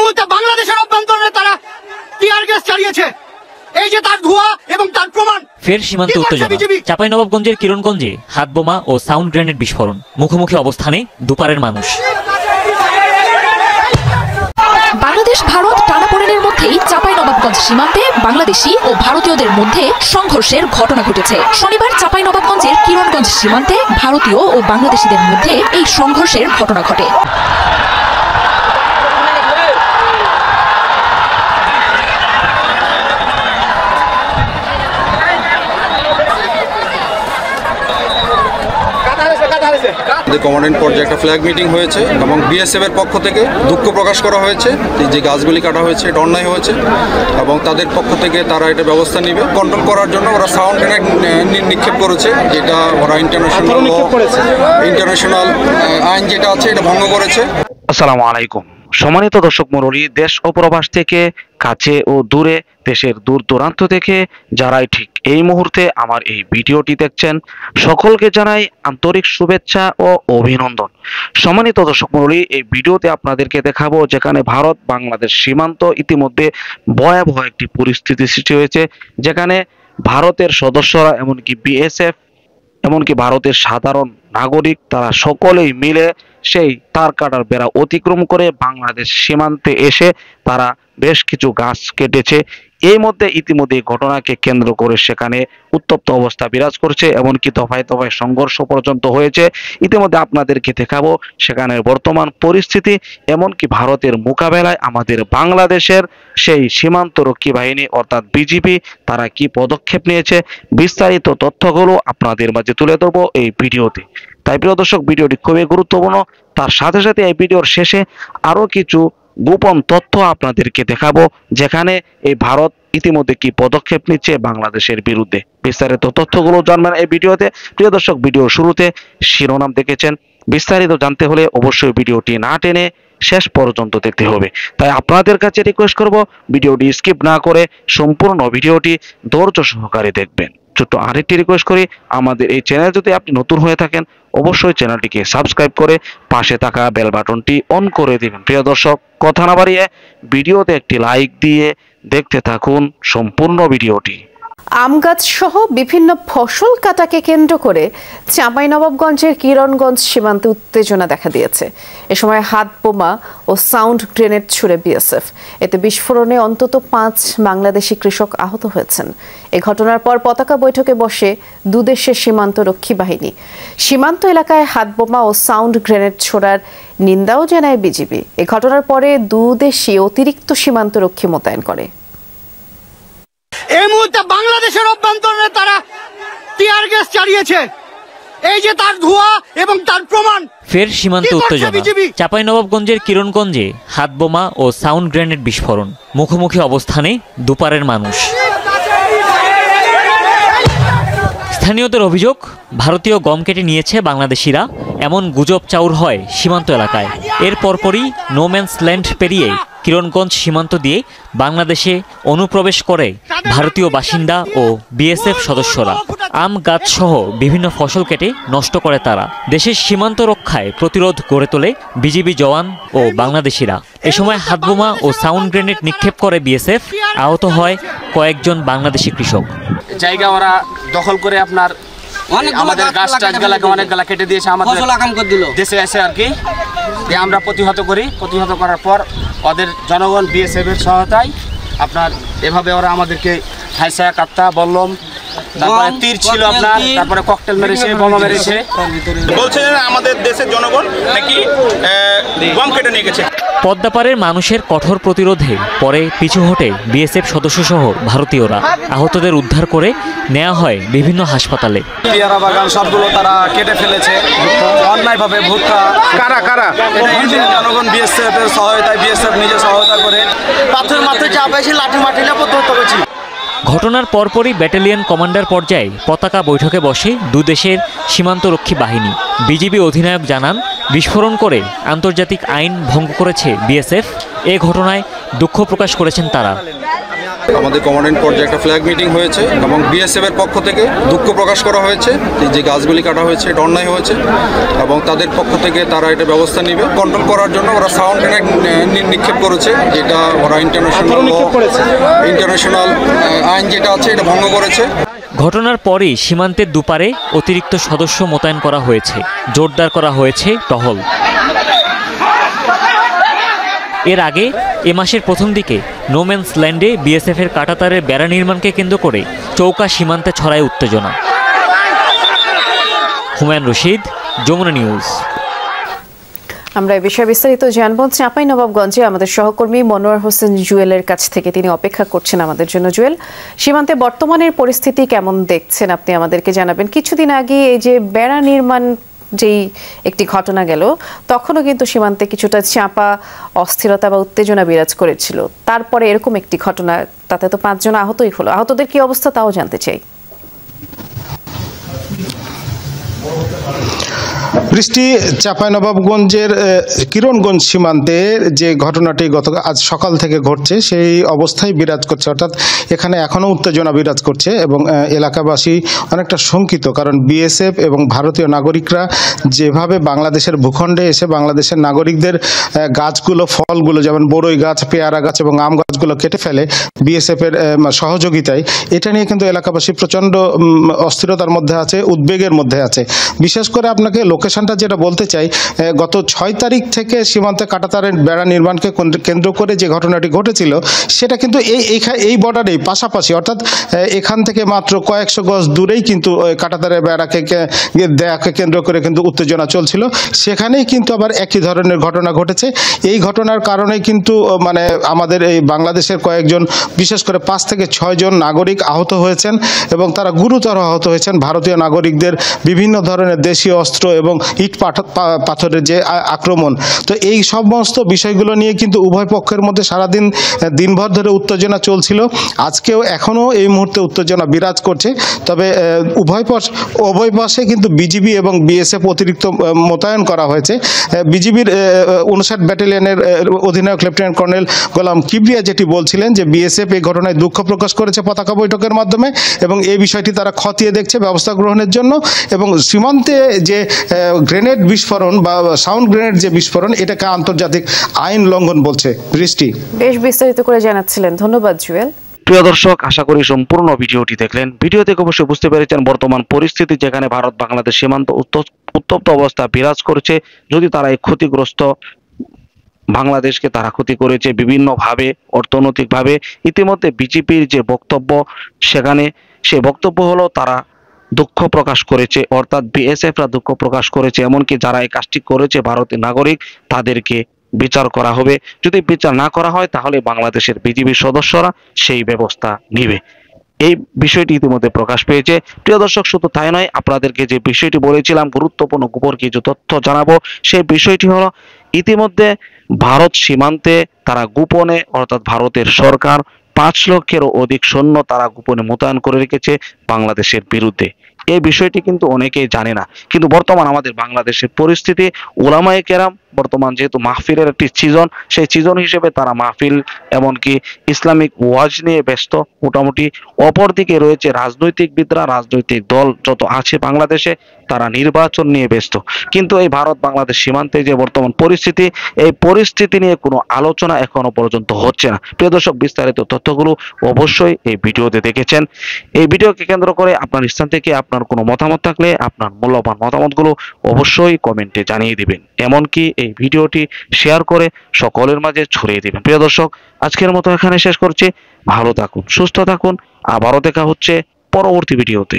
মুহূর্তে বাংলাদেশের অভ্যন্তরে তারা টিয়ার গ্যাস চালিয়েছে। এই যে তার ধোঁয়া এবং তার প্রমাণ। ফের সীমান্ত উত্তেজনা। চাঁপাইনবাবগঞ্জের কিরণগঞ্জে হাত বোমা ও সাউন্ড গ্রেনেড বিস্ফোরণ, মুখোমুখি অবস্থানে দুপারের মানুষ। বাংলাদেশ ভারত টানাপোড়েনের মধ্যেই চাঁপাইনবাবগঞ্জ সীমান্তে বাংলাদেশি ও ভারতীয়দের মধ্যে সংঘর্ষের ঘটনা ঘটেছে। শনিবার চাঁপাইনবাবগঞ্জের কিরণগঞ্জ সীমান্তে ভারতীয় ও বাংলাদেশিদের মধ্যে এই সংঘর্ষের ঘটনা ঘটে। কমান্ডেন্ট পর্যায়ে একটা ফ্ল্যাগ মিটিং হয়েছে এবং বিএসএফ এর পক্ষ থেকে দুঃখ প্রকাশ করা হয়েছে যে গাছগুলি কাটা হয়েছে এটা অন্যায় হয়েছে এবং তাদের পক্ষ থেকে তারা এটা ব্যবস্থা নেবে। কন্ট্রোল করার জন্য ওরা সাউন্ড গ্রেনেড নিক্ষেপ করেছে, যেটা ওরা ইন্টারন্যাশনাল আইন যেটা আছে এটা ভঙ্গ করেছে। আসসালামু আলাইকুম সম্মানিত দর্শক মণ্ডলী, দেশ ও প্রবাস থেকে কাছে ও দূরে, দেশের দূর দূরান্ত থেকে যারাই ঠিক এই মুহূর্তে আমার এই ভিডিওটি দেখছেন, সকলকে জানাই আন্তরিক শুভেচ্ছা ও অভিনন্দন। সম্মানিত দর্শক মণ্ডলী, এই ভিডিওতে আপনাদেরকে দেখাবো যেখানে ভারত বাংলাদেশ সীমান্ত ইতিমধ্যে ভয়াবহ একটি পরিস্থিতি সৃষ্টি হয়েছে, যেখানে ভারতের সদস্যরা এমনকি বিএসএফ এমনকি ভারতের সাধারণ নাগরিক তারা সকলেই মিলে সেই তার কাটার বেড়া অতিক্রম করে বাংলাদেশ সীমান্তে এসে তারা বেশ কিছু গাছ কেটেছে। এই মধ্যে ইতিমধ্যে ঘটনাকে কেন্দ্র করে সেখানে উত্তপ্ত অবস্থা বিরাজ করছে, এমনকি দফায় দফায় সংঘর্ষ পর্যন্ত হয়েছে। ইতিমধ্যে আপনাদেরকে দেখাবো সেখানের বর্তমান পরিস্থিতি, এমনকি ভারতের মোকাবেলায় আমাদের বাংলাদেশের সেই সীমান্তরক্ষী বাহিনী অর্থাৎ বিজিবি তারা কি পদক্ষেপ নিয়েছে, বিস্তারিত তথ্যগুলো আপনাদের মাঝে তুলে ধরবো এই ভিডিওতে। তাই প্রিয় দর্শক, ভিডিওটি খুবই গুরুত্বপূর্ণ। তার সাথে সাথে এই ভিডিওর শেষে আরো কিছু গোপন তথ্য আপনাদেরকে দেখাবো, যেখানে এই ভারত ইতিমধ্যে কি পদক্ষেপ নিচ্ছে বাংলাদেশের বিরুদ্ধে। বিস্তারিত তথ্যগুলো জানবেন এই ভিডিওতে। প্রিয় দর্শক, ভিডিওর শুরুতে শিরোনাম দেখেছেন, বিস্তারিত জানতে হলে অবশ্যই ভিডিওটি না টেনে শেষ পর্যন্ত দেখতে হবে। তাই আপনাদের কাছে রিকোয়েস্ট করব, ভিডিওটি স্কিপ না করে সম্পূর্ণ ভিডিওটি ধৈর্য সহকারে দেখবেন। ছোট্ট আরেকটি রিকোয়েস্ট করি, আমাদের এই চ্যানেল যদি আপনি নতুন হয়ে থাকেন অবশ্যই চ্যানেলটিকে সাবস্ক্রাইব করে পাশে থাকা বেল বাটনটি অন করে দিবেন। প্রিয় দর্শক, কথা না বাড়িয়ে ভিডিওতে একটি লাইক দিয়ে দেখতে থাকুন সম্পূর্ণ ভিডিওটি। আম গাছ সহ বিভিন্ন ফসল কাটাকে কেন্দ্র করে চাঁপাইনবাবগঞ্জের কিরণগঞ্জ সীমান্তে উত্তেজনা দেখা দিয়েছে। এ সময় হাত বোমা ও সাউন্ড গ্রেনেড ছুড়ে বিএসএফ। এতে বিস্ফোরণে অন্তত 5 বাংলাদেশি কৃষক আহত হয়েছেন। এ ঘটনার পর পতাকা বৈঠকে বসে দুদেশের সীমান্তরক্ষী বাহিনী। সীমান্ত এলাকায় হাত বোমা ও সাউন্ড গ্রেনেড ছোড়ার নিন্দাও জানায় বিজিবি। এ ঘটনার পরে দুদেশই অতিরিক্ত সীমান্তরক্ষী মোতায়েন করে। এই মুহূর্তে বাংলাদেশের অভ্যন্তরে তারা টিয়ার গ্যাস চালিয়েছে। এই যে তার ধোঁয়া এবং তার প্রমাণ। ফের সীমান্ত উত্তেজনা। চাঁপাইনবাবগঞ্জের কিরণগঞ্জে হাত বোমা ও সাউন্ড গ্রেনেড বিস্ফোরণ, মুখোমুখি অবস্থানে দুপারের মানুষ। স্থানীয়দের অভিযোগ, ভারতীয় গম কেটে নিয়েছে বাংলাদেশিরা, এমন গুজব চাউর হয় সীমান্ত এলাকায়। এর পরপরই নোম্যান্স ল্যান্ড পেরিয়ে কিরণগঞ্জ সীমান্ত দিয়ে বাংলাদেশে অনুপ্রবেশ করে ভারতীয় বাসিন্দা ও বিএসএফ সদস্যরা। আম গাছ সহ বিভিন্ন ফসল কেটে নষ্ট করে তারা। দেশের সীমান্ত রক্ষায় প্রতিরোধ গড়ে তোলে বিজিবি জওয়ান ও বাংলাদেশিরা। এ সময় হাতবোমা ও সাউন্ড গ্রেনেড নিক্ষেপ করে বিএসএফ। আহত হয় কয়েকজন বাংলাদেশি কৃষক। জায়গা ওরা দখল করে আপনার আমাদের গাছ টাছগুলাকে অনেকগুলা কেটে দিয়েছে, আমাদের দেশে এসে আর কি আমরা প্রতিহত করি। প্রতিহত করার পর ওদের জনগণ বিএসএফ এর সহায়তায় আপনার এভাবে ওরা আমাদেরকে হাইসা কাত্তা বললম, তারপরে তীর ছিল আপনার, তারপরে ককটেল মেরেছে, বোমা মেরেছে। বলছে আমাদের দেশের জনগণ নাকি গম কেটে নিয়ে গেছে। পদ্মাপাড়ের মানুষের কঠোর প্রতিরোধে পরে পিছু হটে বিএসএফ সদস্যসহ ভারতীয়রা। আহতদের উদ্ধার করে নেওয়া হয় বিভিন্ন হাসপাতালে। পেয়ারা বাগান সবগুলো তারা কেটে ফেলেছে অন্যায়ভাবে। ভুট্টা কারা কারা জনগণ বিএসএফ এর সহায়তায়, বিএসএফ নিজে সহায়তা করে পাথর মাথায় চাপাইছে, লাঠি মাটি না প্রতিহত করেছে। ঘটনার পরপরই ব্যাটালিয়ন কমান্ডার পর্যায়ে পতাকা বৈঠকে বসে দুদেশের সীমান্তরক্ষী বাহিনী। বিজিবি অধিনায়ক জানান, বিস্ফোরণ করে আন্তর্জাতিক আইন ভঙ্গ করেছে বিএসএফ। এ ঘটনায় দুঃখ প্রকাশ করেছেন তারা। আমাদের কমান্ডেন্ট পর্যায়ে একটা ফ্ল্যাগ মিটিং হয়েছে এবং বিএসএফ এর পক্ষ থেকে দুঃখ প্রকাশ করা হয়েছে যে গাছগুলি কাটা হয়েছে এটা অন্যায় হয়েছে এবং তাদের পক্ষ থেকে তারা এটা ব্যবস্থা নেবে। কন্ট্রোল করার জন্য ওরা সাউন্ড গ্রেনেড নিক্ষেপ করেছে, যেটা ওরা ইন্টারন্যাশনাল আইন যেটা আছে এটা ভঙ্গ করেছে। ঘটনার পরেই সীমান্তের দুপারে অতিরিক্ত সদস্য মোতায়েন করা হয়েছে, জোরদার করা হয়েছে টহল। এর আগে এ মাসের প্রথম দিকে নোম্যান্স ল্যান্ডে বিএসএফের কাঁটাতারের বেড়া নির্মাণকে কেন্দ্র করে চৌকা সীমান্তে ছড়ায় উত্তেজনা। হুমায়ুন রশিদ, যমুনা নিউজ। আমরা এই বিষয়ে বিস্তারিত জানবো চাঁপাইনবাবগঞ্জে আমাদের সহকর্মী মনোয়ার হোসেন জুয়েলের কাছ থেকে। তিনি অপেক্ষা করছেন আমাদের জন্য। জুয়েল, সীমান্তে বর্তমানের পরিস্থিতি কেমন দেখছেন আপনি আমাদেরকে জানাবেন। কিছুদিন আগে এই যে বেড়া নির্মাণ যেই একটি ঘটনা গেল, তখনও কিন্তু সীমান্তে কিছুটা চাপা অস্থিরতা বা উত্তেজনা বিরাজ করেছিল। তারপরে এরকম একটি ঘটনা, তাতে তো 5 জন আহতই হলো। আহতদের কি অবস্থা তাও জানতে চাই। বৃষ্টি, চাঁপাইনবাবগঞ্জের কিরণগঞ্জ সীমান্তে যে ঘটনাটি আজ সকাল থেকে ঘটছে সেই অবস্থায় বিরাজ করছে, অর্থাৎ এখানে এখনও উত্তেজনা বিরাজ করছে এবং এলাকাবাসী অনেকটা শঙ্কিত। কারণ বিএসএফ এবং ভারতীয় নাগরিকরা যেভাবে বাংলাদেশের ভূখণ্ডে এসে বাংলাদেশের নাগরিকদের গাছগুলো, ফলগুলো যেমন বড়ই গাছ, পেয়ারা গাছ এবং আম গাছগুলো কেটে ফেলে বিএসএফের সহযোগিতায়, এটা নিয়ে কিন্তু এলাকাবাসী প্রচণ্ড অস্থিরতার মধ্যে আছে, উদ্বেগের মধ্যে আছে। বিশেষ করে আপনাকে লোকেশনটা যেটা বলতে চাই, গত 6 তারিখ থেকে সীমান্তে কাঁটাতারের বেড়া নির্মাণকে কেন্দ্র করে যে ঘটনাটি ঘটেছিল সেটা কিন্তু এই বর্ডারেই পাশাপাশি, অর্থাৎ এখান থেকে মাত্র কয়েকশো গজ দূরেই কিন্তু কাঁটাতারের বেড়াকে দেয়াকে কেন্দ্র করে কিন্তু উত্তেজনা চলছিল। সেখানেই কিন্তু আবার একই ধরনের ঘটনা ঘটেছে। এই ঘটনার কারণে কিন্তু মানে আমাদের এই বাংলাদেশের কয়েকজন, বিশেষ করে 5 থেকে 6 জন নাগরিক আহত হয়েছেন এবং তারা গুরুতর আহত হয়েছেন। ভারতীয় নাগরিকদের বিভিন্ন ধরনের দেশীয় অস্ত্র এবং ইট পাথরের যে আক্রমণ, তো এই সমস্ত বিষয়গুলো নিয়ে কিন্তু উভয় পক্ষের মধ্যে সারাদিন দিনভর ধরে উত্তেজনা চলছিল। আজকেও এখনও এই মুহূর্তে উত্তেজনা বিরাজ করছে। তবে উভয় পাশে কিন্তু বিজিবি এবং বিএসএফ অতিরিক্ত মোতায়েন করা হয়েছে। বিজিবির 59 ব্যাটালিয়নের অধিনায়ক লেফটেন্যান্ট কর্নেল গোলাম কিবরিয়া যেটি বলছিলেন যে বিএসএফ এই ঘটনায় দুঃখ প্রকাশ করেছে পতাকা বৈঠকের মাধ্যমে এবং এই বিষয়টি তারা খতিয়ে দেখছে ব্যবস্থা গ্রহণের জন্য। এবং সীমান্তে যে গ্রেনেড বিস্ফোরণ বা সাউন্ড গ্রেনেড যে বিস্ফোরণ, এটাকে আন্তর্জাতিক আইন লঙ্ঘন বলছে। বৃষ্টি, বেশ বিস্তারিত করে জানাচ্ছিলেন, ধন্যবাদ জুয়েল। প্রিয় দর্শক, আশা করি সম্পূর্ণ ভিডিওটি দেখলেন। ভিডিও থেকে অবশ্যই বুঝতে পেরেছেন বর্তমান পরিস্থিতি, যেখানে ভারত বাংলাদেশ সীমান্ত উত্তপ্ত অবস্থা বিরাজ করছে। যদি তারা এই ক্ষতিগ্রস্ত বাংলাদেশকে তারা ক্ষতি করেছে বিভিন্নভাবে, অর্থনৈতিকভাবে। ইতিমধ্যে বিজেপির যে বক্তব্য, সেখানে সে বক্তব্য হলো তারা দুঃখ প্রকাশ করেছে, অর্থাৎ বিএসএফরা দুঃখ প্রকাশ করেছে। এমনকি যারা এই কাজটি করেছে ভারতীয় নাগরিক, তাদেরকে বিচার করা হবে। যদি বিচার না করা হয় তাহলে বাংলাদেশের বিজিবির সদস্যরা সেই ব্যবস্থা নেবে। এই বিষয়টি ইতিমধ্যে প্রকাশ পেয়েছে। প্রিয় দর্শক, শুধু তাই নয়, আপনাদেরকে যে বিষয়টি বলেছিলাম গুরুত্বপূর্ণ গোপন কিছু তথ্য জানাবো, সেই বিষয়টি হলো ইতিমধ্যে ভারত সীমান্তে তারা গোপনে, অর্থাৎ ভারতের সরকার 5 লক্ষেরও অধিক সৈন্য তারা গোপনে মোতায়েন করে রেখেছে বাংলাদেশের বিরুদ্ধে। এই বিষয়টি কিন্তু অনেকেই জানে না। কিন্তু বর্তমান আমাদের বাংলাদেশের পরিস্থিতি, উলামায়ে কেরাম বর্তমান যেহেতু মাহফিলের একটি সিজন, সেই সিজন হিসেবে তারা মাহফিল এমনকি ইসলামিক ওয়াজ নিয়ে ব্যস্ত মোটামুটি। অপরদিকে রয়েছে রাজনৈতিকবিদরা, রাজনৈতিক দল যত আছে বাংলাদেশে, তারা নির্বাচন নিয়ে ব্যস্ত। কিন্তু এই ভারত বাংলাদেশ সীমান্তে যে বর্তমান পরিস্থিতি, এই পরিস্থিতি নিয়ে কোনো আলোচনা এখনো পর্যন্ত হচ্ছে না। প্রিয় দর্শক, বিস্তারিত তথ্যগুলো অবশ্যই এই ভিডিওতে দেখেছেন। এই ভিডিওকে কেন্দ্র করে আপনার স্থান থেকে আপনার কোনো মতামত থাকলে আপনার মূল্যবান মতামতগুলো অবশ্যই কমেন্টে জানিয়ে দিবেন। এমনকি এই ভিডিওটি শেয়ার করে সকলের মাঝে ছড়িয়ে দিবেন। প্রিয় দর্শক, আজকের মতো এখানে শেষ করছি। ভালো থাকুন, সুস্থ থাকুন। আবারও দেখা হচ্ছে পরবর্তী ভিডিওতে।